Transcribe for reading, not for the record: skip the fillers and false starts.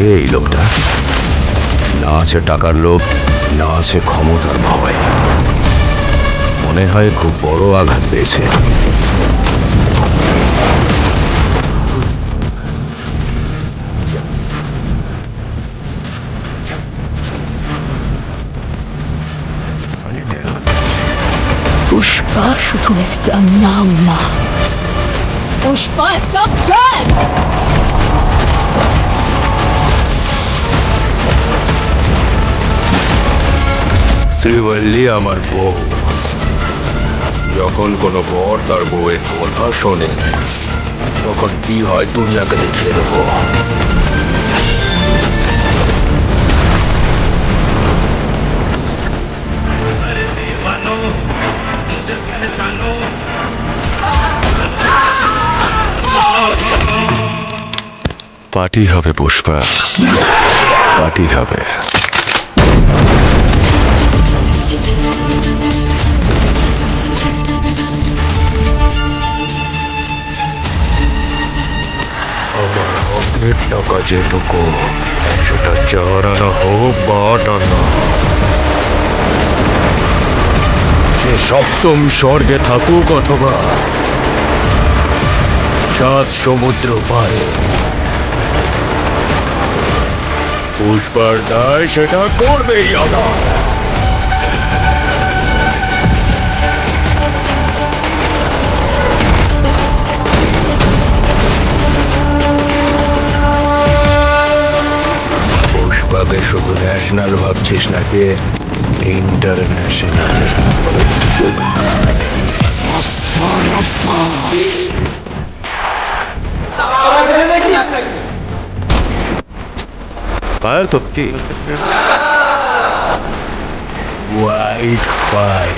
কে এই লোকটা? না আছে টাকার লোভ, না আছে ক্ষমতার ভয়। মনে হয় খুব বড় আঘাত পেয়েছে। পুষ্পা শুধু একটা নাম না, পুষ্পা একটা ব্র্যান্ড। শ্রীবল্লী আমার বউ। যখন কোনো বর তার বউয়ের কথা শোনে, তখন কি হয় দুনিয়াকে দেখিয়ে দেবো। পার্টি হবে পুষ্পা, পার্টি হবে। আমার হকের টাকা যেটুকু, সেটা 4 আনা হোক বা 8 আনা, সে সপ্তম স্বর্গে থাকুক অথবা 7 সমুদ্র পারে, পুষ্পার দায় সেটা করবেই আদায়। পুষ্পাকে শুধু ন্যাশনাল ভাবছিস নাকি ইন্টারন্যাশনাল? ফায়ার তো কি হোয়াইট ফায়ার।